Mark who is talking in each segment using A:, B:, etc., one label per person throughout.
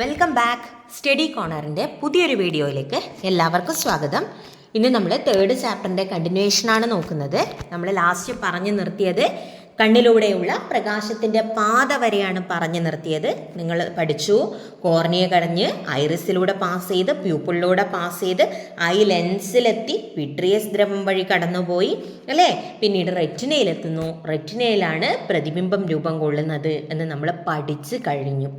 A: Welcome back. Study കോർണറിൻ്റെ പുതിയൊരു വീഡിയോയിലേക്ക് എല്ലാവർക്കും സ്വാഗതം. ഇന്ന് നമ്മൾ തേർഡ് ചാപ്റ്ററിൻ്റെ കണ്ടിന്യൂഷനാണ് നോക്കുന്നത്. നമ്മൾ ലാസ്റ്റ് പറഞ്ഞു നിർത്തിയത് കണ്ണിലൂടെയുള്ള പ്രകാശത്തിൻ്റെ പാത വരെയാണ് പറഞ്ഞു നിർത്തിയത്. നിങ്ങൾ പഠിച്ചു, കോർണിയ കടഞ്ഞ് ഐറിസിലൂടെ പാസ് ചെയ്ത് പ്യൂപ്പിളിലൂടെ പാസ് ചെയ്ത് ഐ ലെൻസിലെത്തി വിട്രിയസ് ദ്രവം വഴി കടന്നുപോയി അല്ലേ. പിന്നീട് റെറ്റിനയിലെത്തുന്നു. റെറ്റിനയിലാണ് പ്രതിബിംബം രൂപം കൊള്ളുന്നത് എന്ന് നമ്മൾ പഠിച്ചു കഴിഞ്ഞു.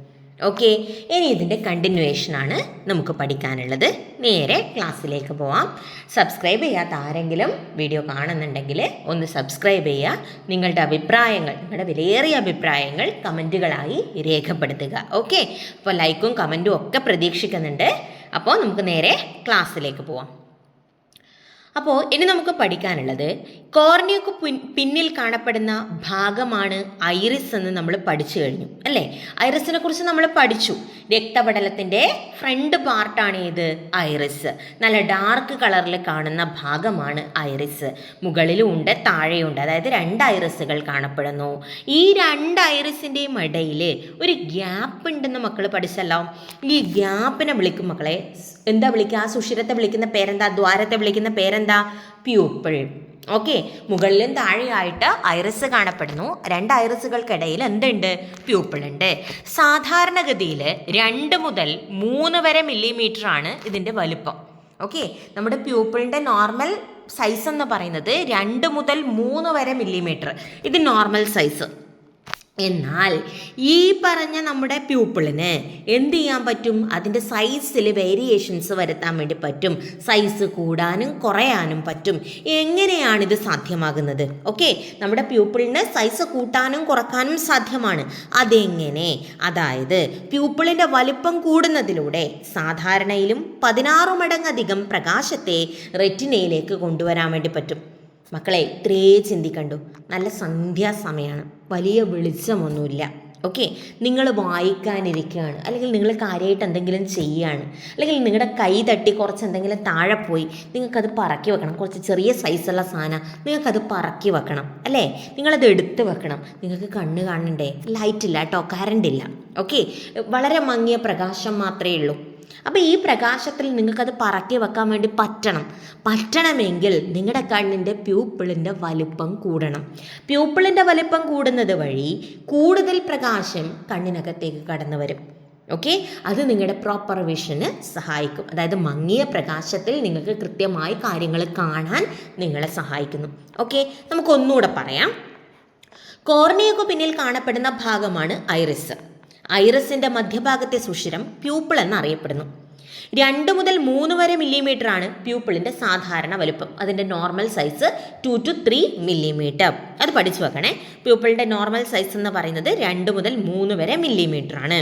A: ഓക്കെ, ഇനി ഇതിൻ്റെ കണ്ടിന്യൂവേഷനാണ് നമുക്ക് പഠിക്കാനുള്ളത്. നേരെ ക്ലാസ്സിലേക്ക് പോവാം. സബ്സ്ക്രൈബ് ചെയ്യാത്ത ആരെങ്കിലും വീഡിയോ കാണുന്നുണ്ടെങ്കിൽ ഒന്ന് സബ്സ്ക്രൈബ് ചെയ്യുക. നിങ്ങളുടെ അഭിപ്രായങ്ങൾ, നിങ്ങളുടെ വിലയേറിയ അഭിപ്രായങ്ങൾ കമൻറ്റുകളായി രേഖപ്പെടുത്തുക. ഓക്കെ, അപ്പോൾ ലൈക്കും കമൻറ്റും ഒക്കെ പ്രതീക്ഷിക്കുന്നുണ്ട്. അപ്പോൾ നമുക്ക് നേരെ ക്ലാസ്സിലേക്ക് പോവാം. അപ്പോൾ ഇനി നമുക്ക് പഠിക്കാനുള്ളത് കോർണിയക്ക് പിന്നിൽ കാണപ്പെടുന്ന ഭാഗമാണ് ഐറിസ് എന്ന് നമ്മൾ പഠിച്ചു കഴിഞ്ഞു അല്ലേ. ഐറിസിനെ കുറിച്ച് നമ്മൾ പഠിച്ചു. രക്തപടലത്തിൻ്റെ ഫ്രണ്ട് പാർട്ടാണ് ഇത് ഐറിസ്. നല്ല ഡാർക്ക് കളറിൽ കാണുന്ന ഭാഗമാണ് ഐറിസ്. മുകളിലും ഉണ്ട് താഴെയുണ്ട്. അതായത് 2 ഐറിസുകൾ കാണപ്പെടുന്നു. ഈ 2 ഐറിസിൻ്റെയും ഇടയിൽ ഒരു ഗ്യാപ്പ് ഉണ്ടെന്ന് മക്കൾ പഠിച്ചല്ലോ. ഈ ഗ്യാപ്പിനെ വിളിക്കും മക്കളെ. എന്താ വിളിക്കുക? ആ സുഷിരത്തെ വിളിക്കുന്ന പേരെന്താ? ദ്വാരത്തെ വിളിക്കുന്ന പേരെന്താ? പ്യൂപ്പിൾ. ഓക്കെ, മുകളിലും താഴെയായിട്ട് ഐറിസ് കാണപ്പെടുന്നു. 2 ഐറിസുകൾക്കിടയിൽ എന്തുണ്ട്? പ്യൂപ്പിൾ ഉണ്ട്. സാധാരണഗതിയിൽ 2 മുതൽ 3 വരെ മില്ലിമീറ്റർ ആണ് ഇതിൻ്റെ വലുപ്പം. ഓക്കെ, നമ്മുടെ പ്യൂപ്പിളിൻ്റെ നോർമൽ സൈസ് എന്ന് പറയുന്നത് 2 മുതൽ 3 വരെ മില്ലിമീറ്റർ. ഇത് നോർമൽ സൈസ്. എന്നാൽ ഈ പറഞ്ഞ നമ്മുടെ പ്യൂപ്പിളിന് എന്ത് ചെയ്യാൻ പറ്റും? അതിൻ്റെ സൈസിൽ വേരിയേഷൻസ് വരുത്താൻ വേണ്ടി പറ്റും. സൈസ് കൂടാനും കുറയാനും പറ്റും. എങ്ങനെയാണിത് സാധ്യമാകുന്നത്? ഓക്കെ, നമ്മുടെ പ്യൂപ്പിളിന് സൈസ് കൂട്ടാനും കുറക്കാനും സാധ്യമാണ്. അതെങ്ങനെ? അതായത് പ്യൂപ്പിളിൻ്റെ വലിപ്പം കൂടുന്നതിലൂടെ സാധാരണയിലും 16 മടങ്ങധികം പ്രകാശത്തെ റെറ്റിനയിലേക്ക് കൊണ്ടുവരാൻ വേണ്ടി പറ്റും. മക്കളെ, ഇത്രേ ചിന്തിക്കണ്ടു. നല്ല സന്ധ്യാസമയമാണ്, വലിയ വെളിച്ചമൊന്നുമില്ല. ഓക്കെ, നിങ്ങൾ വായിക്കാനിരിക്കുകയാണ്, അല്ലെങ്കിൽ നിങ്ങൾ കാര്യമായിട്ട് എന്തെങ്കിലും ചെയ്യുകയാണ്, അല്ലെങ്കിൽ നിങ്ങളുടെ കൈ തട്ടി കുറച്ച് എന്തെങ്കിലും താഴെ പോയി നിങ്ങൾക്കത് പറക്കി വെക്കണം. കുറച്ച് ചെറിയ സൈസുള്ള സാധനം നിങ്ങൾക്കത് പറക്കി വെക്കണം അല്ലേ. നിങ്ങളത് എടുത്ത് വെക്കണം. നിങ്ങൾക്ക് കണ്ണ് കാണണ്ടേ? ലൈറ്റ് ഇല്ല കേട്ടോ, കറണ്ട് ഇല്ല. ഓക്കെ, വളരെ മങ്ങിയ പ്രകാശം മാത്രമേ ഉള്ളൂ. അപ്പോൾ ഈ പ്രകാശത്തിൽ നിങ്ങൾക്കത് പറക്കി വെക്കാൻ വേണ്ടി പറ്റണമെങ്കിൽ നിങ്ങളുടെ കണ്ണിൻ്റെ പ്യൂപ്പിളിൻ്റെ വലിപ്പം കൂടണം. പ്യൂപ്പിളിൻ്റെ വലിപ്പം കൂടുന്നത് വഴി കൂടുതൽ പ്രകാശം കണ്ണിനകത്തേക്ക് കടന്നു വരും. ഓക്കെ, അത് നിങ്ങളുടെ പ്രോപ്പർ വിഷന് സഹായിക്കും. അതായത് മങ്ങിയ പ്രകാശത്തിൽ നിങ്ങൾക്ക് കൃത്യമായി കാര്യങ്ങൾ കാണാൻ നിങ്ങളെ സഹായിക്കുന്നു. ഓക്കെ, നമുക്കൊന്നുകൂടെ പറയാം. കോർണിയക്ക് പിന്നിൽ കാണപ്പെടുന്ന ഭാഗമാണ് ഐറിസ്. ഐറിസിൻ്റെ മധ്യഭാഗത്തെ സുഷിരം പ്യൂപ്പിൾ എന്നറിയപ്പെടുന്നു. 2 മുതൽ 3 വരെ മില്ലിമീറ്റർ ആണ് പ്യൂപ്പിളിൻ്റെ സാധാരണ വലുപ്പം. അതിൻ്റെ നോർമൽ സൈസ് 2 to 3 മില്ലിമീറ്റർ. അത് പഠിച്ചു വെക്കണേ. പ്യൂപ്പിളിൻ്റെ നോർമൽ സൈസ് എന്ന് പറയുന്നത് 2 മുതൽ 3 വരെ മില്ലിമീറ്റർ ആണ്.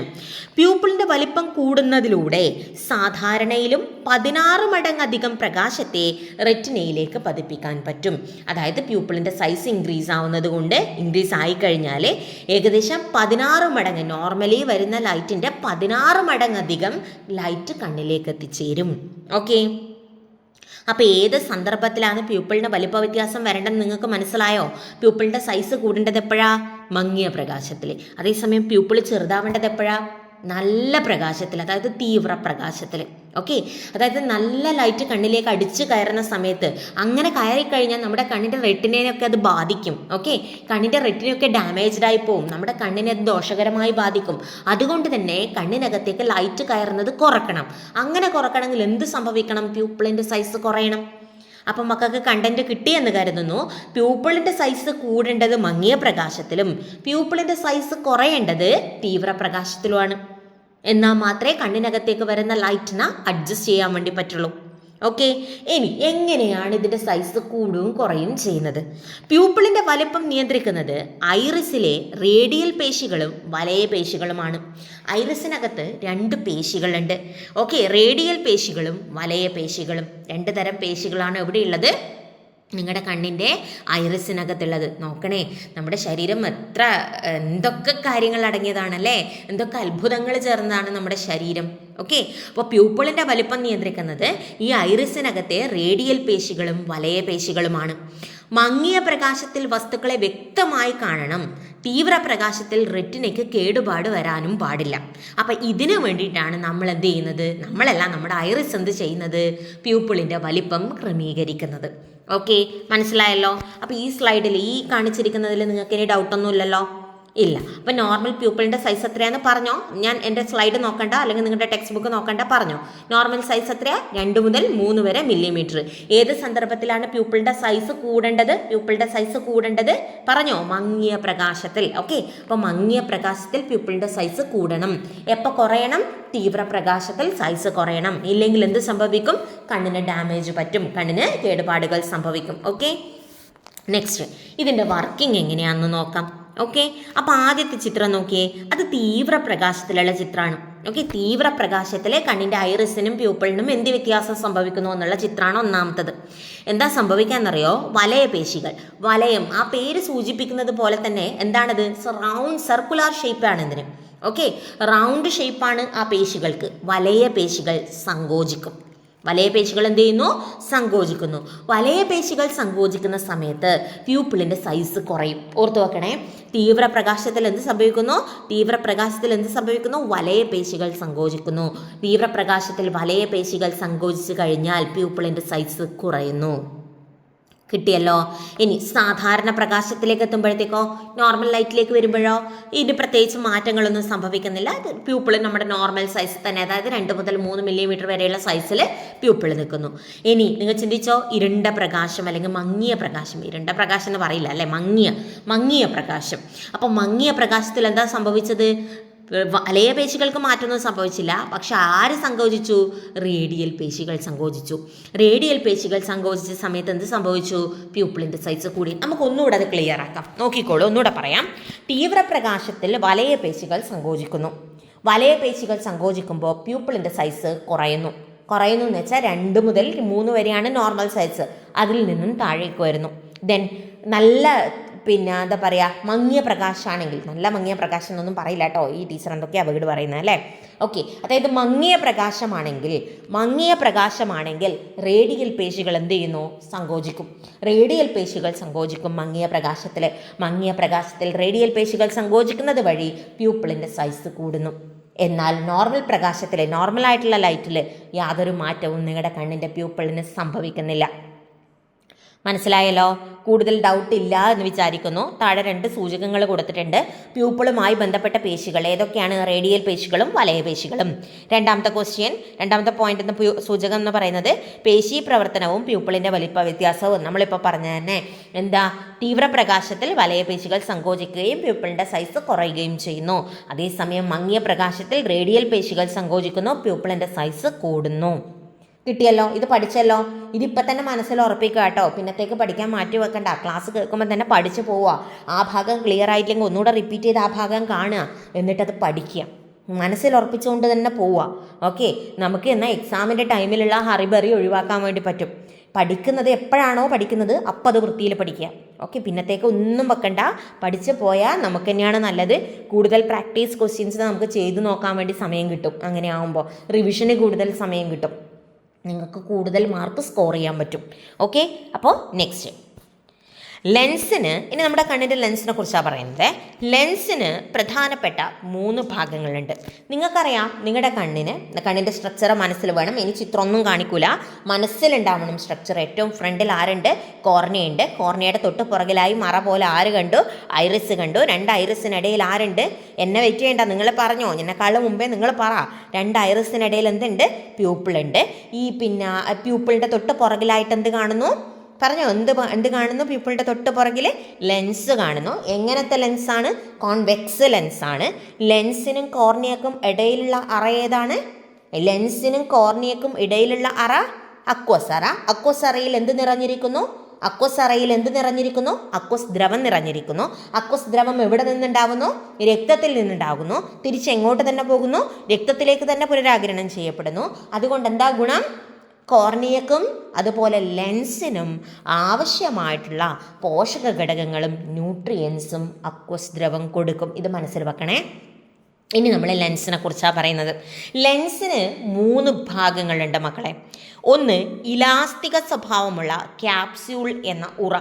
A: പ്യൂപ്പിളിൻ്റെ വലിപ്പം കൂടുന്നതിലൂടെ സാധാരണയിലും 16 മടങ്ങധികം പ്രകാശത്തെ റെറ്റിനയിലേക്ക് പതിപ്പിക്കാൻ പറ്റും. അതായത് പ്യൂപ്പിളിൻ്റെ സൈസ് ഇൻക്രീസ് ആയിക്കഴിഞ്ഞാൽ ഏകദേശം 16 മടങ്ങ്, നോർമലി വരുന്ന ലൈറ്റിൻ്റെ 16 മടങ്ങധികം ലൈറ്റ് കണ്ണിലേക്ക് എത്തിച്ചേരും. ഓക്കെ, അപ്പോൾ ഏത് സന്ദർഭത്തിലാണ് പ്യൂപ്പിളിന് വലിപ്പ വ്യത്യാസം വരേണ്ടത് നിങ്ങൾക്ക് മനസ്സിലായോ? പ്യൂപ്പിളിൻ്റെ സൈസ് കൂടേണ്ടത് എപ്പോഴാ? മങ്ങിയ പ്രകാശത്തിൽ. അതേസമയം പ്യൂപ്പിൾ ചെറുതാവേണ്ടത് എപ്പോഴാ? നല്ല പ്രകാശത്തിൽ, അതായത് തീവ്ര പ്രകാശത്തിൽ. ഓക്കെ, അതായത് നല്ല ലൈറ്റ് കണ്ണിലേക്ക് അടിച്ചു കയറുന്ന സമയത്ത്, അങ്ങനെ കയറിക്കഴിഞ്ഞാൽ നമ്മുടെ കണ്ണിൻ്റെ റെറ്റിനെയൊക്കെ അത് ബാധിക്കും. ഓക്കെ, കണ്ണിൻ്റെ റെറ്റിനൊക്കെ ഡാമേജ്ഡ് ആയി പോവും. നമ്മുടെ കണ്ണിനെ അത് ദോഷകരമായി ബാധിക്കും. അതുകൊണ്ട് തന്നെ കണ്ണിനകത്തേക്ക് ലൈറ്റ് കയറുന്നത് കുറക്കണം. അങ്ങനെ കുറക്കണമെങ്കിൽ എന്ത് സംഭവിക്കണം? പ്യൂപ്പിളിൻ്റെ സൈസ് കുറയണം. അപ്പം മക്കൾക്ക് കണ്ടന്റ് കിട്ടിയെന്ന് കരുതുന്നു. പ്യൂപ്പിളിൻ്റെ സൈസ് കൂടേണ്ടത് മങ്ങിയ പ്രകാശത്തിലും പ്യൂപ്പിളിൻ്റെ സൈസ് കുറയേണ്ടത് തീവ്രപ്രകാശത്തിലുമാണ്. എന്നാൽ മാത്രമേ കണ്ണിനകത്തേക്ക് വരുന്ന ലൈറ്റിനെ അഡ്ജസ്റ്റ് ചെയ്യാൻ വേണ്ടി പറ്റുള്ളൂ. ഓക്കെ, ഇനി എങ്ങനെയാണ് ഇതിൻ്റെ സൈസ് കൂടുകയും കുറയും ചെയ്യുന്നത്? പ്യൂപ്പിളിൻ്റെ വലിപ്പം നിയന്ത്രിക്കുന്നത് ഐറിസിലെ റേഡിയൽ പേശികളും വലയ പേശികളുമാണ്. ഐറിസിനകത്ത് 2 പേശികളുണ്ട്. ഓക്കെ, റേഡിയൽ പേശികളും വലയ പേശികളും. 2 തരം പേശികളാണ് എവിടെയുള്ളത്? നിങ്ങളുടെ കണ്ണിൻ്റെ ഐറിസിനകത്തുള്ളത്. നോക്കണേ, നമ്മുടെ ശരീരം എന്തൊക്കെ കാര്യങ്ങൾ അടങ്ങിയതാണല്ലേ, എന്തൊക്കെ അത്ഭുതങ്ങൾ ചേർന്നതാണ് നമ്മുടെ ശരീരം. ഓക്കെ, അപ്പോൾ പ്യൂപ്പിളിൻ്റെ വലിപ്പം നിയന്ത്രിക്കുന്നത് ഈ ഐറിസിനകത്തെ റേഡിയൽ പേശികളും വലയ പേശികളുമാണ്. മങ്ങിയ പ്രകാശത്തിൽ വസ്തുക്കളെ വ്യക്തമായി കാണണം. തീവ്രപ്രകാശത്തിൽ റെറ്റിനയ്ക്ക് കേടുപാട് വരാനും പാടില്ല. അപ്പം ഇതിനു വേണ്ടിയിട്ടാണ് നമ്മൾ എന്ത് ചെയ്യുന്നത്, നമ്മളല്ല നമ്മുടെ ഐറിസ് എന്ത് ചെയ്യുന്നത്, പ്യൂപ്പിളിൻ്റെ വലിപ്പം ക്രമീകരിക്കുന്നത്. ഓക്കെ, മനസ്സിലായല്ലോ. അപ്പോൾ ഈ സ്ലൈഡിൽ ഈ കാണിച്ചിരിക്കുന്നതിൽ നിങ്ങൾക്ക് ഇനി ഡൗട്ടൊന്നും ഇല്ലല്ലോ? ഇല്ല. അപ്പം നോർമൽ പ്യൂപ്പിളിൻ്റെ സൈസ് എത്രയാണെന്ന് പറഞ്ഞോ? ഞാൻ എൻ്റെ സ്ലൈഡ് നോക്കണ്ട, അല്ലെങ്കിൽ നിങ്ങളുടെ ടെക്സ്റ്റ് ബുക്ക് നോക്കണ്ട, പറഞ്ഞോ. നോർമൽ സൈസ് എത്രയാ? 2 മുതൽ 3 വരെ മില്ലിമീറ്റർ. ഏത് സന്ദർഭത്തിലാണ് പ്യൂപ്പിളിൻ്റെ സൈസ് കൂടേണ്ടത്? പ്യൂപ്പിളിൻ്റെ സൈസ് കൂടേണ്ടത് പറഞ്ഞോ? മങ്ങിയ പ്രകാശത്തിൽ. ഓക്കെ, അപ്പോൾ മങ്ങിയ പ്രകാശത്തിൽ പ്യൂപ്പിളിൻ്റെ സൈസ് കൂടണം. എപ്പോൾ കുറയണം? തീവ്രപ്രകാശത്തിൽ സൈസ് കുറയണം. ഇല്ലെങ്കിൽ എന്ത് സംഭവിക്കും? കണ്ണിന് ഡാമേജ് പറ്റും, കണ്ണിന് കേടുപാടുകൾ സംഭവിക്കും. ഓക്കെ, നെക്സ്റ്റ് ഇതിൻ്റെ വർക്കിംഗ് എങ്ങനെയാണെന്ന് നോക്കാം. ഓക്കെ, അപ്പോൾ ആദ്യത്തെ ചിത്രം നോക്കിയേ, അത് തീവ്രപ്രകാശത്തിലുള്ള ചിത്രമാണ്. ഓക്കെ, തീവ്രപ്രകാശത്തിലെ കണ്ണിൻ്റെ ഐറിസിനും പ്യൂപ്പിളിനും എന്ത് വ്യത്യാസം സംഭവിക്കുന്നു എന്നുള്ള ചിത്രമാണ് ഒന്നാമത്തത്. എന്താ സംഭവിക്കാന്നറിയോ? വലയപേശികൾ. വലയം, ആ പേര് സൂചിപ്പിക്കുന്നത് പോലെ തന്നെ എന്താണത്? റൗണ്ട് സർക്കുലർ ഷേപ്പാണ് ഇതിന്. ഓക്കെ, റൗണ്ട് ഷേപ്പാണ് ആ പേശികൾക്ക്. വലയപേശികൾ സങ്കോചിക്കും. വലയപേശികൾ എന്ത് ചെയ്യുന്നു? സങ്കോചിക്കുന്നു. വലയപേശികൾ സങ്കോചിക്കുന്ന സമയത്ത് പ്യൂപ്പിളിൻ്റെ സൈസ് കുറയും. ഓർത്തു വെക്കണേ, തീവ്രപ്രകാശത്തിൽ എന്ത് സംഭവിക്കുന്നു? തീവ്രപ്രകാശത്തിൽ എന്ത് സംഭവിക്കുന്നു? വലയപേശികൾ സങ്കോചിക്കുന്നു. തീവ്രപ്രകാശത്തിൽ വലയപേശികൾ സങ്കോചിച്ചു കഴിഞ്ഞാൽ പ്യൂപ്പിളിൻ്റെ സൈസ് കുറയുന്നു. കിട്ടിയല്ലോ. ഇനി സാധാരണ പ്രകാശത്തിലേക്ക് എത്തുമ്പോഴത്തേക്കോ, നോർമൽ ലൈറ്റിലേക്ക് വരുമ്പോഴോ ഇതിന് പ്രത്യേകിച്ച് മാറ്റങ്ങളൊന്നും സംഭവിക്കുന്നില്ല. പ്യൂപ്പിൾ നമ്മുടെ നോർമൽ സൈസ് തന്നെ, അതായത് 2 മുതൽ 3 മില്ലിമീറ്റർ വരെയുള്ള സൈസിൽ പ്യൂപ്പിൾ നിൽക്കുന്നു. ഇനി നിങ്ങൾ ചിന്തിച്ചോ, ഇരുണ്ട പ്രകാശം അല്ലെങ്കിൽ മങ്ങിയ പ്രകാശം. ഇരുണ്ട പ്രകാശം എന്ന് പറയില്ല അല്ലേ, മങ്ങിയ പ്രകാശം. അപ്പോൾ മങ്ങിയ പ്രകാശത്തിൽ എന്താ സംഭവിച്ചത്? വലയപേശികൾക്ക് മാറ്റമൊന്നും സംഭവിച്ചില്ല. പക്ഷെ ആര് സങ്കോചിച്ചു? റേഡിയൽ പേശികൾ സങ്കോചിച്ചു. റേഡിയൽ പേശികൾ സങ്കോചിച്ച സമയത്ത് എന്ത് സംഭവിച്ചു? പ്യൂപ്പിളിൻ്റെ സൈസ് കൂടി. നമുക്ക് ഒന്നുകൂടെ അത് ക്ലിയർ ആക്കാം. നോക്കിക്കോളൂ, ഒന്നുകൂടെ പറയാം. തീവ്രപ്രകാശത്തിൽ വലയപേശികൾ സങ്കോചിക്കുന്നു. വലയപേശികൾ സങ്കോചിക്കുമ്പോൾ പ്യൂപ്പിളിൻ്റെ സൈസ് കുറയുന്നു എന്ന് വെച്ചാൽ 2 മുതൽ 3 വരെയാണ് നോർമൽ സൈസ്, അതിൽ നിന്നും താഴേക്ക് വരുന്നു. ദെൻ നല്ല എന്താ പറയുക, മങ്ങിയ പ്രകാശമാണെങ്കിൽ, നല്ല മങ്ങിയ പ്രകാശം എന്നൊന്നും പറയില്ല കേട്ടോ, ഈ ടീച്ചർ എന്തൊക്കെയാണ് വീട് പറയുന്നത് അല്ലേ. ഓക്കെ, അതായത് മങ്ങിയ പ്രകാശമാണെങ്കിൽ റേഡിയൽ പേശികൾ എന്ത് ചെയ്യുന്നു? സങ്കോചിക്കും. റേഡിയൽ പേശികൾ സങ്കോചിക്കും മങ്ങിയ പ്രകാശത്തിൽ റേഡിയൽ പേശികൾ സങ്കോചിക്കുന്നത് വഴി പ്യൂപ്പിളിൻ്റെ സൈസ് കൂടുന്നു. എന്നാൽ നോർമലായിട്ടുള്ള ലൈറ്റിൽ യാതൊരു മാറ്റവും നിങ്ങളുടെ കണ്ണിൻ്റെ പ്യൂപ്പിളിന് സംഭവിക്കുന്നില്ല. മനസ്സിലായല്ലോ? കൂടുതൽ ഡൗട്ട് ഇല്ല എന്ന് വിചാരിക്കുന്നു. താഴെ 2 സൂചകങ്ങൾ കൊടുത്തിട്ടുണ്ട്. പ്യൂപ്പിളുമായി ബന്ധപ്പെട്ട പേശികൾ ഏതൊക്കെയാണ്? റേഡിയൽ പേശികളും വലയപേശികളും. രണ്ടാമത്തെ പോയിന്റ് എന്ന സൂചകം എന്ന് പറയുന്നത് പേശി പ്രവർത്തനവും പ്യൂപ്പിളിൻ്റെ വലിപ്പ വ്യത്യാസവും. നമ്മളിപ്പോൾ പറഞ്ഞ തന്നെ എന്താ? തീവ്രപ്രകാശത്തിൽ വലയപേശികൾ സങ്കോചിക്കുകയും പ്യൂപ്പിളിൻ്റെ സൈസ് കുറയുകയും ചെയ്യുന്നു. അതേസമയം മങ്ങിയ പ്രകാശത്തിൽ റേഡിയൽ പേശികൾ സങ്കോചിക്കുന്നു, പ്യൂപ്പിളിൻ്റെ സൈസ് കൂടുന്നു. കിട്ടിയല്ലോ? ഇത് പഠിച്ചല്ലോ. ഇതിപ്പോൾ തന്നെ മനസ്സിൽ ഉറപ്പിക്കുക കേട്ടോ, പിന്നത്തേക്ക് പഠിക്കാൻ മാറ്റി വെക്കണ്ട. ക്ലാസ് കേൾക്കുമ്പോൾ തന്നെ പഠിച്ചു പോവുക. ആ ഭാഗം ക്ലിയർ ആയില്ലെങ്കിൽ ഒന്നുകൂടെ റിപ്പീറ്റ് ചെയ്ത് ആ ഭാഗം കാണുക, എന്നിട്ടത് പഠിക്കുക. മനസ്സിൽ ഉറപ്പിച്ചുകൊണ്ട് തന്നെ പോവുക. ഓക്കെ, നമുക്ക് എന്നാൽ എക്സാമിൻ്റെ ടൈമിലുള്ള ഹറിബറി ഒഴിവാക്കാൻ വേണ്ടി പറ്റും. പഠിക്കുന്നത് എപ്പോഴാണോ പഠിക്കുന്നത് അപ്പം അത് വൃത്തിയിൽ പഠിക്കുക. ഓക്കെ, പിന്നത്തേക്ക് ഒന്നും വെക്കണ്ട, പഠിച്ച് പോയാൽ നമുക്ക് തന്നെയാണ് നല്ലത്. കൂടുതൽ പ്രാക്ടീസ് ക്വസ്റ്റ്യൻസ് നമുക്ക് ചെയ്ത് നോക്കാൻ വേണ്ടി സമയം കിട്ടും. അങ്ങനെ ആകുമ്പോൾ റിവിഷന് കൂടുതൽ സമയം കിട്ടും, നിങ്ങൾക്ക് കൂടുതൽ മാർക്ക് സ്കോർ ചെയ്യാൻ പറ്റും. ഓക്കെ, അപ്പോൾ നെക്സ്റ്റ് ലെൻസിന്, ഇനി നമ്മുടെ കണ്ണിൻ്റെ ലെൻസിനെ കുറിച്ചാണ് പറയുന്നത്. ലെൻസിന് പ്രധാനപ്പെട്ട 3 ഭാഗങ്ങളുണ്ട്. നിങ്ങൾക്കറിയാം, നിങ്ങളുടെ കണ്ണിൻ്റെ സ്ട്രക്ചർ മനസ്സിൽ വേണം. ഇനി ചിത്രമൊന്നും കാണിക്കൂല, മനസ്സിലുണ്ടാവണം സ്ട്രക്ചർ. ഏറ്റവും ഫ്രണ്ടിൽ ആരുണ്ട്? കോർണിയുണ്ട്. കോർണിയയുടെ തൊട്ട് പുറകിലായി മറ പോലെ ആര് കണ്ടു? ഐറിസ് കണ്ടു. 2 ഐറിസിനിടയിൽ ആരുണ്ട്? എന്നെ വെയിറ്റ് ചെയ്യേണ്ട, നിങ്ങൾ പറഞ്ഞോ, എന്നെക്കാളും മുമ്പേ നിങ്ങൾ പറ. 2 ഐറിസിനിടയിൽ എന്തുണ്ട്? പ്യൂപ്പിളുണ്ട്. ഈ പ്യൂപ്പിളിൻ്റെ തൊട്ട് പുറകിലായിട്ട് എന്ത് കാണുന്നു? പറഞ്ഞോ, എന്ത് കാണുന്നു? പ്യൂപ്പിളിൻ്റെ തൊട്ട് പുറകിൽ ലെൻസ് കാണുന്നു. എങ്ങനത്തെ ലെൻസാണ്? കോൺവെക്സ് ലെൻസാണ്. ലെൻസിനും കോർണിയക്കും ഇടയിലുള്ള അറ ഏതാണ്? ലെൻസിനും കോർണിയക്കും ഇടയിലുള്ള അറ അക്വസ് അറ. അക്വസ് അറയിൽ എന്ത് നിറഞ്ഞിരിക്കുന്നു? അക്വസ് ദ്രവം നിറഞ്ഞിരിക്കുന്നു. അക്വസ് ദ്രവം എവിടെ നിന്നുണ്ടാകുന്നു? രക്തത്തിൽ നിന്നുണ്ടാകുന്നു. തിരിച്ചെങ്ങോട്ട് തന്നെ പോകുന്നു? രക്തത്തിലേക്ക് തന്നെ പുനരാഗിരണം ചെയ്യപ്പെടുന്നു. അതുകൊണ്ട് എന്താ ഗുണം? കോർണിയക്കും അതുപോലെ ലെൻസിനും ആവശ്യമായിട്ടുള്ള പോഷക ഘടകങ്ങളും ന്യൂട്രിയൻസും അക്വസ് ദ്രവം കൊടുക്കും. ഇത് മനസ്സിൽ വെക്കണേ. ഇനി നമ്മൾ ലെൻസിനെ കുറിച്ചാണ് പറയുന്നത്. ലെൻസിന് 3 ഭാഗങ്ങളുണ്ട് മക്കളെ. ഒന്ന് ഇലാസ്തിക സ്വഭാവമുള്ള ക്യാപ്സ്യൂൾ എന്ന ഉറ.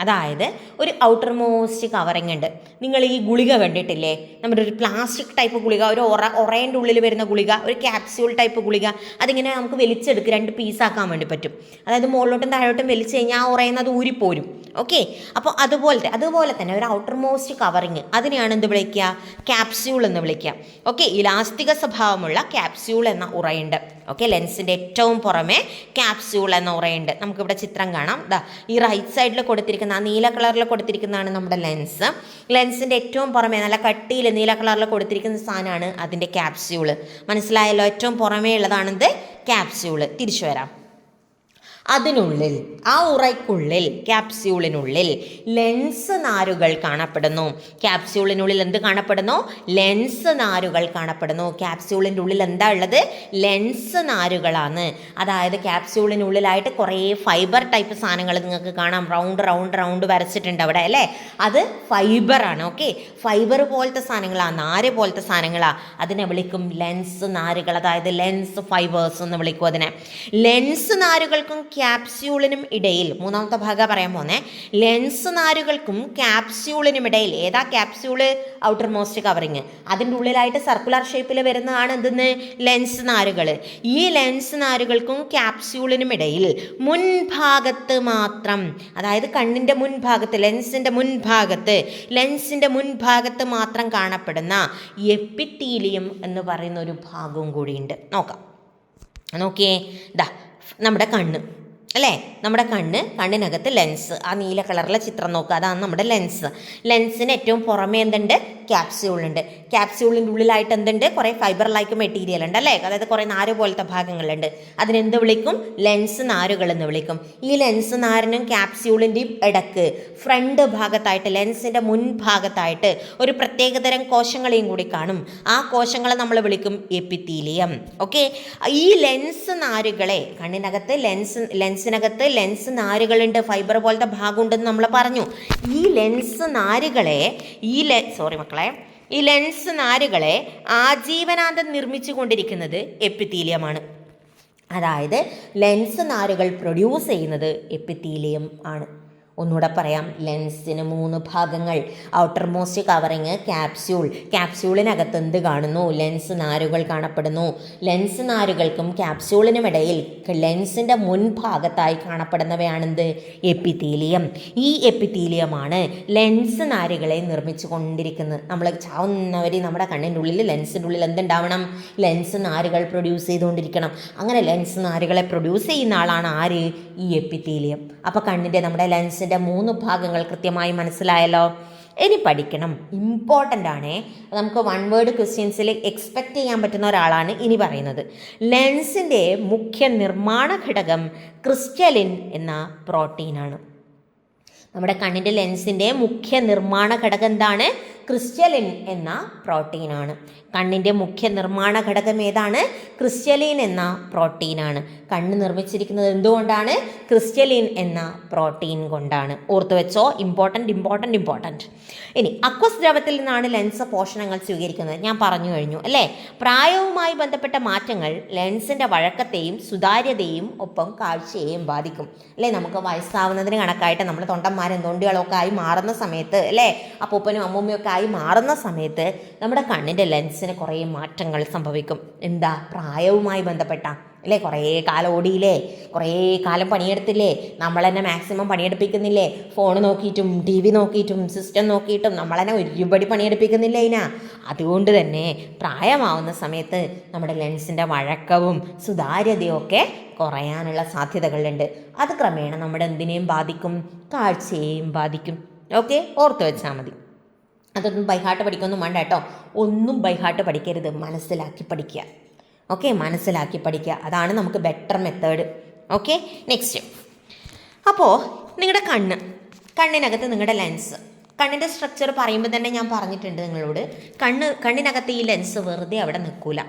A: അതായത് ഒരു ഔട്ടർ മോസ്റ്റ് കവറിങ് ഉണ്ട്. നിങ്ങൾ ഈ ഗുളിക കണ്ടിട്ടില്ലേ? നമ്മുടെ ഒരു പ്ലാസ്റ്റിക് ടൈപ്പ് ഗുളിക, ഒരു ഒറേൻ്റെ ഉള്ളിൽ വരുന്ന ഗുളിക, ഒരു ക്യാപ്സ്യൂൾ ടൈപ്പ് ഗുളിക. അതിങ്ങനെ നമുക്ക് വലിച്ചെടുക്കുക, 2 പീസാക്കാൻ വേണ്ടി പറ്റും. അതായത് മുകളിലോട്ടും താഴോട്ടും വലിച്ചു കഴിഞ്ഞാൽ ആ ഉറയുന്നത് ഊരിപ്പോരും. ഓക്കെ, അപ്പോൾ അതുപോലെ തന്നെ ഒരു ഔട്ടർ മോസ്റ്റ് കവറിങ്, അതിനെയാണ് എന്ത് വിളിക്കുക? ക്യാപ്സ്യൂൾ എന്ന് വിളിക്കുക. ഓക്കെ, ഇലാസ്തിക സ്വഭാവമുള്ള ക്യാപ്സ്യൂൾ എന്ന ഉറയുണ്ട്. ഓക്കെ, ലെൻസിൻ്റെ ഏറ്റവും പുറമെ ക്യാപ്സ്യൂൾ എന്ന ഉറയുണ്ട്. നമുക്കിവിടെ ചിത്രം കാണാം. ഈ റൈറ്റ് സൈഡിൽ കൊടുത്തിരിക്കുന്ന, ആ നീല കളറിൽ കൊടുത്തിരിക്കുന്നതാണ് നമ്മുടെ ലെൻസ്. ലെൻസിൻ്റെ ഏറ്റവും പുറമെ നല്ല കട്ടിയിൽ നീല കളറിൽ കൊടുത്തിരിക്കുന്ന സാധനമാണ് അതിൻ്റെ ക്യാപ്സ്യൂള്. മനസ്സിലായല്ലോ? ഏറ്റവും പുറമേ ഉള്ളതാണിത് ക്യാപ്സ്യൂള്. തിരിച്ചു വരാം. അതിനുള്ളിൽ, ആ ഉറയ്ക്കുള്ളിൽ, ക്യാപ്സ്യൂളിനുള്ളിൽ ലെൻസ് നാരുകൾ കാണപ്പെടുന്നു. ക്യാപ്സ്യൂളിനുള്ളിൽ എന്ത് കാണപ്പെടുന്നു? ലെൻസ് നാരുകൾ കാണപ്പെടുന്നു. ക്യാപ്സ്യൂളിൻ്റെ ഉള്ളിൽ എന്താ ഉള്ളത്? ലെൻസ് നാരുകളാണ്. അതായത് ക്യാപ്സ്യൂളിനുള്ളിലായിട്ട് കുറേ ഫൈബർ ടൈപ്പ് സാധനങ്ങൾ നിങ്ങൾക്ക് കാണാം. റൗണ്ട് വരച്ചിട്ടുണ്ട് അവിടെ അല്ലേ? അത് ഫൈബറാണ്. ഓക്കെ, ഫൈബർ പോലത്തെ സാധനങ്ങളാണ്, നാര് പോലത്തെ സാധനങ്ങളാണ്. അതിനെ വിളിക്കും ലെൻസ് നാരുകൾ. അതായത് ലെൻസ് ഫൈബേഴ്സ് എന്ന് വിളിക്കും അതിനെ. ലെൻസ് നാരുകൾക്കും ക്യാപ്സ്യൂളിനും ഇടയിൽ, മൂന്നാമത്തെ ഭാഗം പറയാൻ പോന്നെ, ലെൻസ് നാരുകൾക്കും ക്യാപ്സ്യൂളിനും ഇടയിൽ, ഏതാ ക്യാപ്സ്യൂള്? Outer most covering. അതിൻ്റെ ഉള്ളിലായിട്ട് സർക്കുലർ ഷേപ്പിൽ വരുന്നതാണ് എന്തെന്ന്? ലെൻസ് നാരുകൾ. ഈ ലെൻസ് നാരുകൾക്കും ക്യാപ്സ്യൂളിനും ഇടയിൽ മുൻഭാഗത്ത് മാത്രം, അതായത് കണ്ണിൻ്റെ മുൻഭാഗത്ത്, ലെൻസിൻ്റെ മുൻഭാഗത്ത് മാത്രം കാണപ്പെടുന്ന എപ്പിത്തീലിയം എന്ന് പറയുന്ന ഒരു ഭാഗവും കൂടിയുണ്ട്. നോക്കിയേ, നമ്മുടെ കണ്ണ് അല്ലേ? നമ്മുടെ കണ്ണിനകത്ത് ലെൻസ്, ആ നീല കളറിലെ ചിത്രം നോക്കുക, അതാണ് നമ്മുടെ ലെൻസിന് ഏറ്റവും പുറമേ എന്തുണ്ട്? ക്യാപ്സ്യൂളുണ്ട്. ക്യാപ്സ്യൂളിൻ്റെ ഉള്ളിലായിട്ട് എന്തുണ്ട്? കുറേ ഫൈബർ ലൈക്ക് മെറ്റീരിയൽ ഉണ്ട് അല്ലേ? അതായത് കുറേ നാര് പോലത്തെ ഭാഗങ്ങളുണ്ട്. അതിനെന്ത് വിളിക്കും? ലെൻസ് നാരുകൾ എന്ന് വിളിക്കും. ഈ ലെൻസ് നാരിനും ക്യാപ്സ്യൂളിൻ്റെയും ഇടക്ക് ഫ്രണ്ട് ഭാഗത്തായിട്ട്, ലെൻസിൻ്റെ മുൻഭാഗത്തായിട്ട് ഒരു പ്രത്യേകതരം കോശങ്ങളെയും കൂടി കാണും. ആ കോശങ്ങളെ നമ്മൾ വിളിക്കും എപ്പിത്തീലിയം. ഓക്കെ, ഈ ലെൻസ് നാരുകളെ, കണ്ണിനകത്ത് ലെൻസിനകത്ത് ലെൻസ് നാരുകളുണ്ട്, ഫൈബർ പോലത്തെ ഭാഗമുണ്ടെന്ന് നമ്മൾ പറഞ്ഞു. ഈ ലെൻസ് നാരുകളെ ആജീവനാന്തം നിർമ്മിച്ചു കൊണ്ടിരിക്കുന്നത് എപ്പിത്തീലിയമാണ്. അതായത് ലെൻസ് നാരുകൾ പ്രൊഡ്യൂസ് ചെയ്യുന്നത് എപ്പിത്തീലിയം ആണ്. ഒന്നുകൂടെ പറയാം, ലെൻസിന് 3 ഭാഗങ്ങൾ: ഔട്ടർ മോസ്റ്റ് കവറിങ്, ക്യാപ്സ്യൂളിനകത്ത് എന്ത് കാണുന്നു? ലെൻസ് നാരുകൾ കാണപ്പെടുന്നു. ലെൻസ് നാരുകൾക്കും ക്യാപ്സ്യൂളിനും ഇടയിൽ ലെൻസിൻ്റെ മുൻഭാഗത്തായി കാണപ്പെടുന്നവയാണെന്ത്? എപ്പിത്തീലിയം. ഈ എപ്പിത്തീലിയമാണ് ലെൻസ് നാരുകളെ നിർമ്മിച്ചു കൊണ്ടിരിക്കുന്നത്. നമ്മൾ ചാവുന്നവർ നമ്മുടെ കണ്ണിൻ്റെ ഉള്ളിൽ, ലെൻസിൻ്റെ ഉള്ളിൽ എന്തുണ്ടാവണം? ലെൻസ് നാരുകൾ പ്രൊഡ്യൂസ് ചെയ്തുകൊണ്ടിരിക്കണം. അങ്ങനെ ലെൻസ് നാരുകളെ പ്രൊഡ്യൂസ് ചെയ്യുന്ന ആളാണ് ആര്? ഈ എപ്പിത്തീലിയം. അപ്പോൾ കണ്ണിൻ്റെ, നമ്മുടെ ലെൻസിൻ്റെ 3 ഭാഗങ്ങൾ കൃത്യമായി മനസ്സിലായല്ലോ? ഇനി പഠിക്കണം, ഇമ്പോർട്ടൻ്റ് ആണേ. നമുക്ക് 1 വേർഡ് ക്വസ്റ്റ്യൻസിൽ എക്സ്പെക്റ്റ് ചെയ്യാൻ പറ്റുന്ന ഒരാളാണ് ഇനി പറയുന്നത്. ലെൻസിൻ്റെ മുഖ്യ നിർമ്മാണ ഘടകം ക്രിസ്റ്റലിൻ എന്ന പ്രോട്ടീനാണ്. നമ്മുടെ കണ്ണിൻ്റെ ലെൻസിൻ്റെ മുഖ്യ നിർമ്മാണ ഘടകം എന്താണ്? ക്രിസ്റ്റലിൻ എന്ന പ്രോട്ടീനാണ്. കണ്ണിൻ്റെ മുഖ്യ നിർമ്മാണ ഘടകം ഏതാണ്? ക്രിസ്റ്റലിൻ എന്ന പ്രോട്ടീനാണ്. കണ്ണ് നിർമ്മിച്ചിരിക്കുന്നത് എന്തുകൊണ്ടാണ്? ക്രിസ്റ്റലിൻ എന്ന പ്രോട്ടീൻ കൊണ്ടാണ്. ഓർത്തു വെച്ചോ, ഇമ്പോർട്ടൻറ്റ്. ഇനി അക്വസ് ദ്രവത്തിൽ നിന്നാണ് ലെൻസ് പോഷണങ്ങൾ സ്വീകരിക്കുന്നത്. ഞാൻ പറഞ്ഞു കഴിഞ്ഞു അല്ലേ? പ്രായവുമായി ബന്ധപ്പെട്ട മാറ്റങ്ങൾ ലെൻസിൻ്റെ വഴക്കത്തെയും സുതാര്യതയും ഒപ്പം കാഴ്ചയെയും ബാധിക്കും അല്ലേ? നമുക്ക് വയസ്സാവുന്നതിന് കണക്കായിട്ട് നമ്മൾ തൊണ്ടന്മാരും തൊണ്ടികളൊക്കെ ആയി മാറുന്ന സമയത്ത് അല്ലേ, അപ്പൂപ്പനും അമ്മൂമ്മയും ഒക്കെ ആയി മാറുന്ന സമയത്ത് നമ്മുടെ കണ്ണിൻ്റെ ലെൻസിന് കുറേ മാറ്റങ്ങൾ സംഭവിക്കും. എന്താ? പ്രായവുമായി ബന്ധപ്പെട്ട അല്ലേ? കുറേ കാലം ഓടിയില്ലേ, കുറേ കാലം പണിയെടുത്തില്ലേ, നമ്മൾ തന്നെ മാക്സിമം പണിയെടുപ്പിക്കുന്നില്ലേ? ഫോൺ നോക്കിയിട്ടും TV നോക്കിയിട്ടും സിസ്റ്റം നോക്കിയിട്ടും നമ്മൾ തന്നെ ഒരുപടി പണിയെടുപ്പിക്കുന്നില്ലേ അതിനാ? അതുകൊണ്ട് തന്നെ പ്രായമാവുന്ന സമയത്ത് നമ്മുടെ ലെൻസിൻ്റെ വഴക്കവും സുതാര്യതയും ഒക്കെ കുറയാനുള്ള സാധ്യതകളുണ്ട്. അത് ക്രമേണ നമ്മുടെ എന്തിനേയും ബാധിക്കും? കാഴ്ചയെയും ബാധിക്കും. ഓക്കെ, ഓർത്ത് വെച്ചാൽ മതി. അതൊന്നും ബൈഹാർട്ട് പഠിക്കൊന്നും വേണ്ട കേട്ടോ. ഒന്നും ബൈഹാർട്ട് പഠിക്കരുത്, മനസ്സിലാക്കി പഠിക്കുക. ഓക്കെ, മനസ്സിലാക്കി പഠിക്കുക, അതാണ് നമുക്ക് ബെറ്റർ മെത്തേഡ്. Okay, next. അപ്പോൾ നിങ്ങളുടെ കണ്ണിനകത്ത് നിങ്ങളുടെ ലെൻസ്, കണ്ണിൻ്റെ സ്ട്രക്ചർ പറയുമ്പോൾ തന്നെ ഞാൻ പറഞ്ഞിട്ടുണ്ട് നിങ്ങളോട്, കണ്ണിനകത്ത് ഈ ലെൻസ് വെറുതെ അവിടെ നിൽക്കൂല,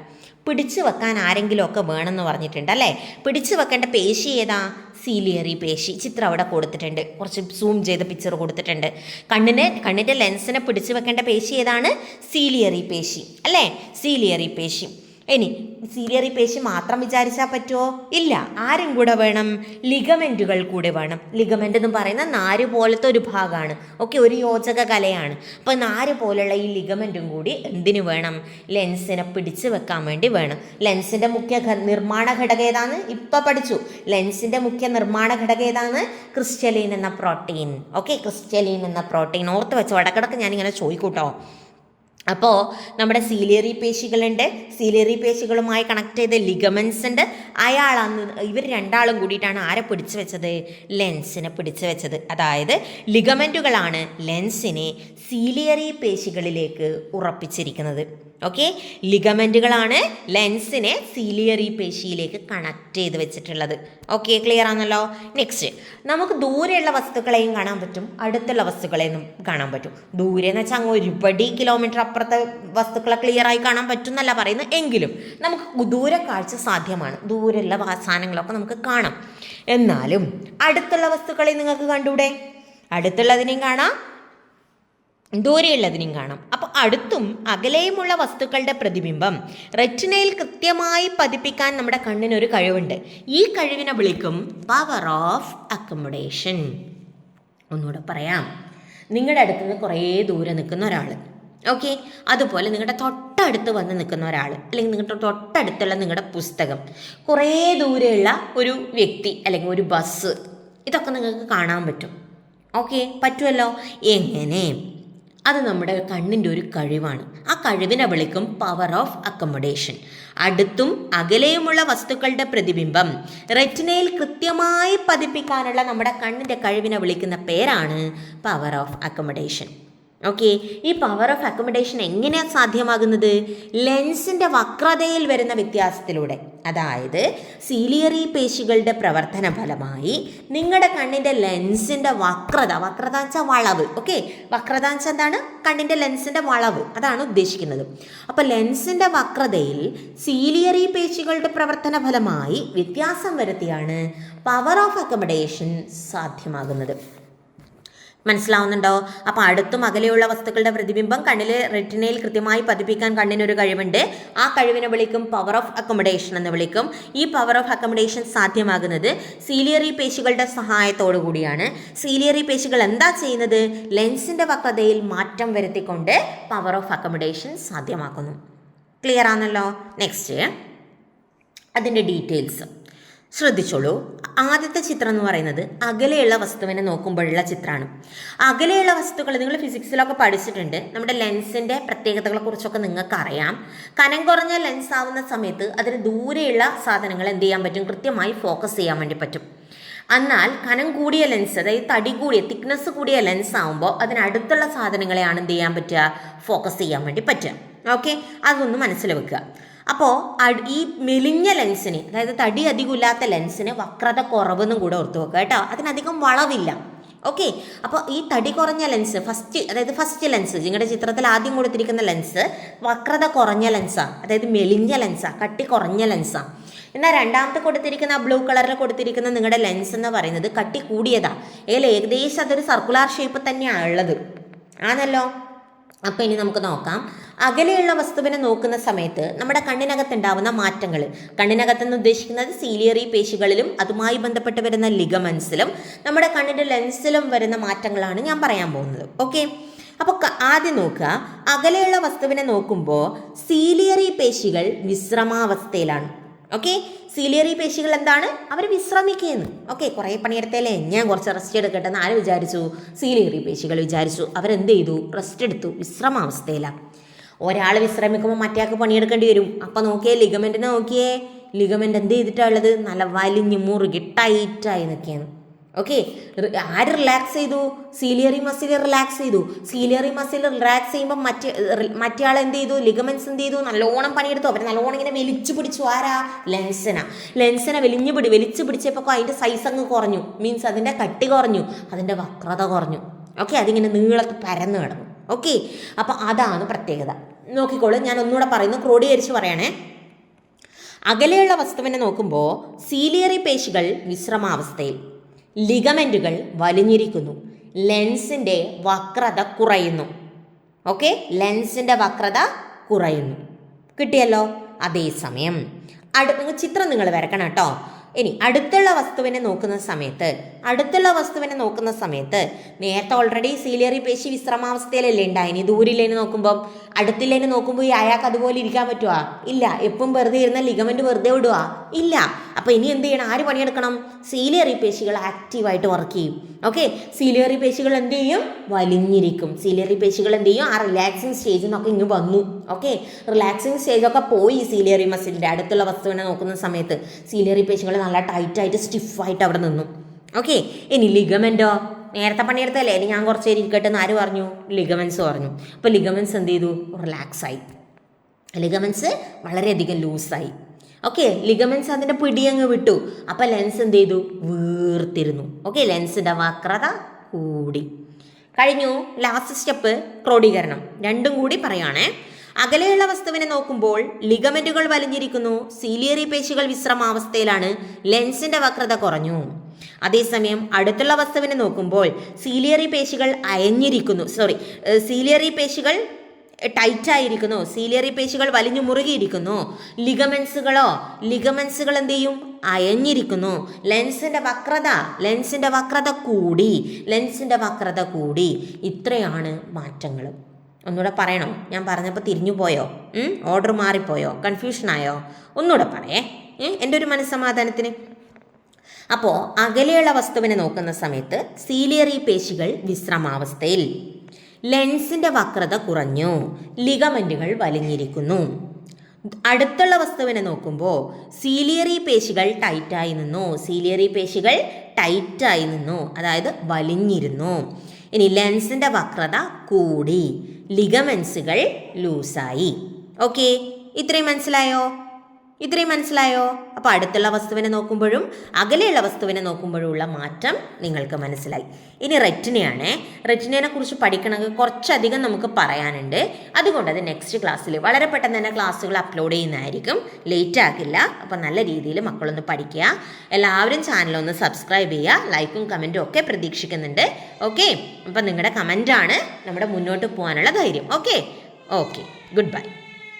A: പിടിച്ചു വെക്കാൻ ആരെങ്കിലുമൊക്കെ വേണമെന്ന് പറഞ്ഞിട്ടുണ്ട് അല്ലേ? പിടിച്ചു വെക്കേണ്ട പേശി ഏതാ? സീലിയറി പേശി. ചിത്രം അവിടെ കൊടുത്തിട്ടുണ്ട്, കുറച്ച് സൂം ചെയ്ത പിക്ചർ കൊടുത്തിട്ടുണ്ട്. കണ്ണിൻ്റെ ലെൻസിനെ പിടിച്ചു വെക്കേണ്ട പേശി ഏതാണ്? സീലിയറി പേശി അല്ലേ? സീലിയറി പേശി. ഇനി സീലിയറി പേശി മാത്രം വിചാരിച്ചാൽ പറ്റുമോ? ഇല്ല, ആരും കൂടെ വേണം? ലിഗമെൻറ്റുകൾ കൂടെ വേണം. ലിഗമെൻ്റ് എന്ന് പറയുന്ന നാര് പോലത്തെ ഒരു ഭാഗമാണ്. ഓക്കെ, ഒരു യോജക കലയാണ്. അപ്പോൾ നാര് പോലുള്ള ഈ ലിഗമെൻറ്റും കൂടി എന്തിനു വേണം? ലെൻസിനെ പിടിച്ച് വെക്കാൻ വേണ്ടി വേണം. ലെൻസിൻ്റെ മുഖ്യ നിർമ്മാണ ഘടകം ഏതാണ്? ഇപ്പം പഠിച്ചു. ലെൻസിൻ്റെ മുഖ്യ നിർമ്മാണ ഘടകം ഏതാണ്? ക്രിസ്റ്റലീൻ എന്ന പ്രോട്ടീൻ. ഓക്കെ, ക്രിസ്റ്റലീൻ എന്ന പ്രോട്ടീൻ ഓർത്ത് വെച്ചോ, ഇടക്കിടക്ക് ഞാനിങ്ങനെ ചോദിക്കൂട്ടോ. അപ്പോൾ നമ്മുടെ സീലിയറി പേശികളുണ്ട്, സീലിയറി പേശികളുമായി കണക്ട് ചെയ്ത ലിഗമെൻസ് ഉണ്ട്. ഇവർ രണ്ടാളും കൂടിയിട്ടാണ് ആരെ പിടിച്ചു വെച്ചത്? ലെൻസിനെ പിടിച്ചു വെച്ചത്. അതായത് ലിഗമെൻറ്റുകളാണ് ലെൻസിനെ സീലിയറി പേശികളിലേക്ക് ഉറപ്പിച്ചിരിക്കുന്നത്. ഓക്കെ, ലിഗമെൻറ്റുകളാണ് ലെൻസിനെ സീലിയറി പേശിയിലേക്ക് കണക്ട് ചെയ്ത് വെച്ചിട്ടുള്ളത്. ഓക്കെ, ക്ലിയർ ആണല്ലോ. നെക്സ്റ്റ്, നമുക്ക് ദൂരെയുള്ള വസ്തുക്കളെയും കാണാൻ പറ്റും, അടുത്തുള്ള വസ്തുക്കളെയും കാണാൻ പറ്റും. ദൂരെ എന്ന് വെച്ചാൽ അങ്ങ് ഒരുപടി കിലോമീറ്റർ അപ്പുറത്തെ വസ്തുക്കളെ ക്ലിയർ ആയി കാണാൻ പറ്റും എന്നല്ല പറയുന്നത്, എങ്കിലും നമുക്ക് ദൂരെ കാഴ്ച സാധ്യമാണ്. ദൂരെയുള്ള സാധനങ്ങളൊക്കെ നമുക്ക് കാണാം. എന്നാലും അടുത്തുള്ള വസ്തുക്കളെ നിങ്ങൾക്ക് കണ്ടൂടെ? അടുത്തുള്ളതിനെയും കാണാം, ദൂരെയുള്ളതിനും കാണാം. അപ്പോൾ അടുത്തും അകലെയുമുള്ള വസ്തുക്കളുടെ പ്രതിബിംബം റെറ്റിനയിൽ കൃത്യമായി പതിപ്പിക്കാൻ നമ്മുടെ കണ്ണിനൊരു കഴിവുണ്ട്. ഈ കഴിവിനെ വിളിക്കും പവർ ഓഫ് അക്കോമഡേഷൻ. ഒന്നുകൂടെ പറയാം. നിങ്ങളുടെ അടുത്ത് നിന്ന് കുറേ ദൂരെ നിൽക്കുന്ന ഒരാൾ, ഓക്കെ, അതുപോലെ നിങ്ങളുടെ തൊട്ടടുത്ത് വന്ന് നിൽക്കുന്ന ഒരാൾ, അല്ലെങ്കിൽ നിങ്ങളുടെ തൊട്ടടുത്തുള്ള നിങ്ങളുടെ പുസ്തകം, കുറേ ദൂരെയുള്ള ഒരു വ്യക്തി അല്ലെങ്കിൽ ഒരു ബസ്, ഇതൊക്കെ നിങ്ങൾക്ക് കാണാൻ പറ്റും. ഓക്കെ, പറ്റുമല്ലോ. എങ്ങനെ? അത് നമ്മുടെ കണ്ണിൻ്റെ ഒരു കഴിവാണ്. ആ കഴിവിനെ വിളിക്കും പവർ ഓഫ് അക്കോമഡേഷൻ. അടുത്തും അകലെയുമുള്ള വസ്തുക്കളുടെ പ്രതിബിംബം റെറ്റിനയിൽ കൃത്യമായി പതിപ്പിക്കാനുള്ള നമ്മുടെ കണ്ണിൻ്റെ കഴിവിനെ വിളിക്കുന്ന പേരാണ് പവർ ഓഫ് അക്കോമഡേഷൻ. ഓക്കെ, ഈ പവർ ഓഫ് അക്കോമഡേഷൻ എങ്ങനെയാണ് സാധ്യമാകുന്നത്? ലെൻസിൻ്റെ വക്രതയിൽ വരുന്ന വ്യത്യാസത്തിലൂടെ. അതായത് സീലിയറി പേശികളുടെ പ്രവർത്തന ഫലമായി നിങ്ങളുടെ കണ്ണിൻ്റെ ലെൻസിൻ്റെ വക്രത വെച്ചാൽ വളവ്. ഓക്കെ, വക്രത വെച്ചാൽ എന്താണ്? കണ്ണിൻ്റെ ലെൻസിൻ്റെ വളവ്, അതാണ് ഉദ്ദേശിക്കുന്നത്. അപ്പോൾ ലെൻസിൻ്റെ വക്രതയിൽ സീലിയറി പേശികളുടെ പ്രവർത്തന ഫലമായി വ്യത്യാസം വരുത്തിയാണ് പവർ ഓഫ് അക്കോമഡേഷൻ സാധ്യമാകുന്നത്. മനസ്സിലാവുന്നുണ്ടോ? അപ്പോൾ അടുത്തും അകലെയുള്ള വസ്തുക്കളുടെ പ്രതിബിംബം കണ്ണിലെ റെറ്റിനയിൽ കൃത്യമായി പതിപ്പിക്കാൻ കണ്ണിനൊരു കഴിവുണ്ട്. ആ കഴിവിനെ വിളിക്കും പവർ ഓഫ് അക്കോമഡേഷൻ എന്ന് വിളിക്കും. ഈ പവർ ഓഫ് അക്കോമഡേഷൻ സാധ്യമാകുന്നത് സീലിയറി പേശികളുടെ സഹായത്തോടു കൂടിയാണ്. സീലിയറി പേശികൾ എന്താ ചെയ്യുന്നത്? ലെൻസിൻ്റെ വക്രതയിൽ മാറ്റം വരുത്തിക്കൊണ്ട് പവർ ഓഫ് അക്കോമഡേഷൻ സാധ്യമാക്കുന്നു. ക്ലിയർ ആണല്ലോ. നെക്സ്റ്റ്, അതിൻ്റെ ഡീറ്റെയിൽസ് ശ്രദ്ധിച്ചോളൂ. ആദ്യത്തെ ചിത്രം എന്ന് പറയുന്നത് അകലെയുള്ള വസ്തുവിനെ നോക്കുമ്പോഴുള്ള ചിത്രമാണ്. അകലെയുള്ള വസ്തുക്കൾ നിങ്ങൾ ഫിസിക്സിലൊക്കെ പഠിച്ചിട്ടുണ്ട്. നമ്മുടെ ലെൻസിൻ്റെ പ്രത്യേകതകളെ കുറിച്ചൊക്കെ നിങ്ങൾക്ക് അറിയാം. കനം കുറഞ്ഞ ലെൻസ് ആവുന്ന സമയത്ത് അതിന് ദൂരെയുള്ള സാധനങ്ങൾ എന്ത് ചെയ്യാൻ പറ്റും? കൃത്യമായി ഫോക്കസ് ചെയ്യാൻ വേണ്ടി പറ്റും. എന്നാൽ കനം കൂടിയ ലെൻസ്, അതായത് തടി കൂടിയ തിക്നെസ് കൂടിയ ലെൻസ് ആകുമ്പോൾ അതിനടുത്തുള്ള സാധനങ്ങളെയാണ് എന്ത് ചെയ്യാൻ പറ്റുക? ഫോക്കസ് ചെയ്യാൻ വേണ്ടി പറ്റുക. ഓക്കെ, അതൊന്ന് മനസ്സിൽ വെക്കുക. അപ്പോൾ ഈ മെലിഞ്ഞ ലെൻസിന്, അതായത് തടി അധികമില്ലാത്ത ലെൻസിന് വക്രത കുറവെന്നും കൂടെ ഓർത്ത് വെക്കുക കേട്ടോ. അതിനധികം വളവില്ല. ഓക്കെ, അപ്പോൾ ഈ തടി കുറഞ്ഞ ലെൻസ് ഫസ്റ്റ് ലെൻസ്, നിങ്ങളുടെ ചിത്രത്തിൽ ആദ്യം കൊടുത്തിരിക്കുന്ന ലെൻസ് വക്രത കുറഞ്ഞ ലെൻസാണ്, അതായത് മെലിഞ്ഞ ലെൻസാണ്, കട്ടി കുറഞ്ഞ ലെൻസാണ്. എന്നാൽ രണ്ടാമത്തെ കൊടുത്തിരിക്കുന്ന ബ്ലൂ കളറിൽ കൊടുത്തിരിക്കുന്ന നിങ്ങളുടെ ലെൻസ് എന്ന് പറയുന്നത് കട്ടി കൂടിയതാണ്. ഏകദേശം അതൊരു സർക്കുലാർ ഷേപ്പ് തന്നെയാണ് ഉള്ളത്, ആണല്ലോ. അപ്പോൾ ഇനി നമുക്ക് നോക്കാം. അകലെയുള്ള വസ്തുവിനെ നോക്കുന്ന സമയത്ത് നമ്മുടെ കണ്ണിനകത്തുണ്ടാവുന്ന മാറ്റങ്ങൾ, കണ്ണിനകത്തെന്ന് ഉദ്ദേശിക്കുന്നത് സീലിയറി പേശികളിലും അതുമായി ബന്ധപ്പെട്ട് വരുന്ന ലിഗമെൻസിലും നമ്മുടെ കണ്ണിൻ്റെ ലെൻസിലും വരുന്ന മാറ്റങ്ങളാണ് ഞാൻ പറയാൻ പോകുന്നത്. ഓക്കെ, അപ്പോൾ ആദ്യം നോക്കുക. അകലെയുള്ള വസ്തുവിനെ നോക്കുമ്പോൾ സീലിയറി പേശികൾ വിശ്രമാവസ്ഥയിലാണ്. ഓക്കെ, സീലിയറി പേശികൾ എന്താണ്? അവർ വിശ്രമിക്കുകയെന്ന്. ഓക്കെ, കുറേ പണിയെടുത്തല്ലേ, ഞാൻ കുറച്ച് റെസ്റ്റ് എടുക്കട്ടെ എന്ന് ആര് വിചാരിച്ചു? സീലിയറി പേശികൾ വിചാരിച്ചു. അവരെന്ത് ചെയ്തു? റെസ്റ്റ് എടുത്തു, വിശ്രമാവസ്ഥയിലാണ്. ഒരാൾ വിശ്രമിക്കുമ്പോൾ മറ്റേയാൾക്ക് പണിയെടുക്കേണ്ടി വരും. അപ്പം നോക്കിയേ, ലിഗമെൻറ്റിനെ നോക്കിയേ, ലിഗമെൻറ്റ് എന്ത് ചെയ്തിട്ടുള്ളത്? നല്ല വലിഞ്ഞ് മുറുകി ടൈറ്റായി നിൽക്കുകയാണ്. ഓക്കെ, ആര് റിലാക്സ് ചെയ്തു? സീലിയറി മസിൽ റിലാക്സ് ചെയ്തു. സീലിയറി മസിൽ റിലാക്സ് ചെയ്യുമ്പോൾ മറ്റേ ആൾ എന്ത് ചെയ്തു? ലിഗമെന്റ്സ് എന്ത് ചെയ്തു? നല്ലോണം പണിയെടുത്തു. അവർ നല്ലോണം ഇങ്ങനെ വലിച്ചു പിടിച്ചു. ആരാ? ലെൻസിനെ വലിച്ചു പിടിച്ചപ്പോൾ അതിൻ്റെ സൈസ് അങ്ങ് കുറഞ്ഞു. മീൻസ് അതിൻ്റെ കട്ടി കുറഞ്ഞു, അതിൻ്റെ വക്രത കുറഞ്ഞു. ഓക്കെ, അതിങ്ങനെ നീളത്ത് പരന്നു കിടന്നു. ഓക്കെ, അപ്പോൾ അതാണ് പ്രത്യേകത. നോക്കിക്കോളൂ, ഞാൻ ഒന്നുകൂടെ പറയുന്നു, ക്രോഡീകരിച്ച് പറയണേ. അകലെയുള്ള വസ്തുവിനെ നോക്കുമ്പോൾ സീലിയറി പേശികൾ വിശ്രമാവസ്ഥയിൽ, ലിഗമെൻറ്റുകൾ വലിഞ്ഞിരിക്കുന്നു, ലെൻസിൻ്റെ വക്രത കുറയുന്നു. ഓക്കെ, ലെൻസിൻ്റെ വക്രത കുറയുന്നു. കിട്ടിയല്ലോ? അതേസമയം ചിത്രം നിങ്ങൾ വരക്കണം കേട്ടോ. ഇനി അടുത്തുള്ള വസ്തുവിനെ നോക്കുന്ന സമയത്ത് നേരത്തെ ഓൾറെഡി സീലിയറി പേശി വിശ്രമാവസ്ഥയിലല്ലേ ഉണ്ടായിനി. ദൂരില്ലേന് നോക്കുമ്പോൾ അടുത്തില്ലേന് നോക്കുമ്പോൾ അയാൾക്ക് അതുപോലെ ഇരിക്കാൻ പറ്റുമോ? ഇല്ല. എപ്പം വെറുതെ ഇരുന്ന ലിഗമെന്റ് വെറുതെ വിടുക? ഇല്ല. അപ്പോൾ ഇനി എന്ത് ചെയ്യണം? ആര് പണിയെടുക്കണം? സീലിയറി പേശികൾ ആക്റ്റീവായിട്ട് വർക്ക് ചെയ്യും. ഓക്കെ, സീലിയറി പേശികൾ എന്ത് ചെയ്യും? വലിഞ്ഞിരിക്കും. സീലിയറി പേശികൾ എന്ത് ചെയ്യും? ആ റിലാക്സിങ് സ്റ്റേജിൽ നിന്നൊക്കെ ഇങ്ങ് വന്നു. ഓക്കെ, റിലാക്സിങ് സ്റ്റേജൊക്കെ പോയി സീലിയറി മസിലിൻ്റെ അടുത്തുള്ള വസ്തുവിനെ നോക്കുന്ന സമയത്ത് സീലിയറി പേശികൾ നല്ല ടൈറ്റായിട്ട് സ്റ്റിഫായിട്ട് അവിടെ നിന്നു. ഓക്കെ, ഇനി ലിഗമെന്റോ? നേരത്തെ പണിയെടുത്തല്ലേ, ഇനി ഞാൻ കുറച്ച് നേരം ഇരിക്കട്ടെ എന്ന് ആര് പറഞ്ഞു? ലിഗമെന്റ്സ് പറഞ്ഞു. അപ്പോൾ ലിഗമെന്റ്സ് എന്ത് ചെയ്തു? റിലാക്സായി. ലിഗമെന്റ്സ് വളരെയധികം ലൂസായി. ഓക്കെ, ലിഗമെന്റ്സ് അതിൻ്റെ പിടിയങ്ങ് വിട്ടു. അപ്പോൾ ലെൻസ് എന്ത് ചെയ്തു? വീർത്തിരുന്നു. ഓക്കെ, ലെൻസിൻ്റെ വക്രത കൂടി. കഴിഞ്ഞു. ലാസ്റ്റ് സ്റ്റെപ്പ് ക്രോഡീകരണം. രണ്ടും കൂടി പറയുകയാണേ. അകലെയുള്ള വസ്തുവിനെ നോക്കുമ്പോൾ ലിഗമെന്റുകൾ വലിഞ്ഞിരിക്കുന്നു, സീലിയറി പേശികൾ വിശ്രമാവസ്ഥയിലാണ്, ലെൻസിന്റെ വക്രത കുറഞ്ഞു. അതേസമയം അടുത്തുള്ള വസ്തുവിനെ നോക്കുമ്പോൾ സീലിയറി പേശികൾ സീലിയറി പേശികൾ ടൈറ്റായിരിക്കുന്നു, സീലിയറി പേശികൾ വലിഞ്ഞു മുറുകിയിരിക്കുന്നു. ലിഗമെന്റ്സുകൾ എന്ത് ചെയ്യും? അയഞ്ഞിരിക്കുന്നു. ലെൻസിന്റെ വക്രത കൂടി. ഇത്രയാണ് മാറ്റങ്ങൾ. ഒന്നുകൂടെ പറയണോ? ഞാൻ പറഞ്ഞപ്പോൾ തിരിഞ്ഞു പോയോ? ഓർഡർ മാറിപ്പോയോ? കൺഫ്യൂഷനായോ? ഒന്നുകൂടെ പറയേ, എൻ്റെ ഒരു മനസ്സമാധാനത്തിന്. അപ്പോൾ അകലെയുള്ള വസ്തുവിനെ നോക്കുന്ന സമയത്ത് സീലിയറി പേശികൾ വിശ്രമാവസ്ഥയിൽ, ലെൻസിന്റെ വക്രത കുറഞ്ഞു, ലിഗമെന്റുകൾ വലിഞ്ഞിരിക്കുന്നു. അടുത്തുള്ള വസ്തുവിനെ നോക്കുമ്പോൾ സീലിയറി പേശികൾ ടൈറ്റായി നിന്നു, അതായത് വലിഞ്ഞിരുന്നു. ഇനി ലെൻസിന്റെ വക്രത കൂടി, ലിഗമെന്റ്സുകൾ ലൂസായി. ഓക്കെ, ഇത്രയും മനസ്സിലായോ? അപ്പോൾ അടുത്തുള്ള വസ്തുവിനെ നോക്കുമ്പോഴും അകലെയുള്ള വസ്തുവിനെ നോക്കുമ്പോഴും ഉള്ള മാറ്റം നിങ്ങൾക്ക് മനസ്സിലായി. ഇനി റെറ്റിനയെ കുറിച്ച് പഠിക്കണമെങ്കിൽ കുറച്ചധികം നമുക്ക് പറയാനുണ്ട്. അതുകൊണ്ട് അത് നെക്സ്റ്റ് ക്ലാസ്സിൽ വളരെ പെട്ടെന്ന് തന്നെ ക്ലാസ്സുകൾ അപ്ലോഡ് ചെയ്യുന്നതായിരിക്കും, ലേറ്റ് ആക്കില്ല. അപ്പോൾ നല്ല രീതിയിൽ മക്കളൊന്ന് പഠിക്കുക. എല്ലാവരും ചാനലൊന്ന് സബ്സ്ക്രൈബ് ചെയ്യുക. ലൈക്കും കമൻറ്റും ഒക്കെ പ്രതീക്ഷിക്കുന്നുണ്ട്. ഓക്കെ, അപ്പോൾ നിങ്ങളുടെ കമൻറ്റാണ് നമ്മുടെ മുന്നോട്ട് പോകാനുള്ള ധൈര്യം. Okay, good bye.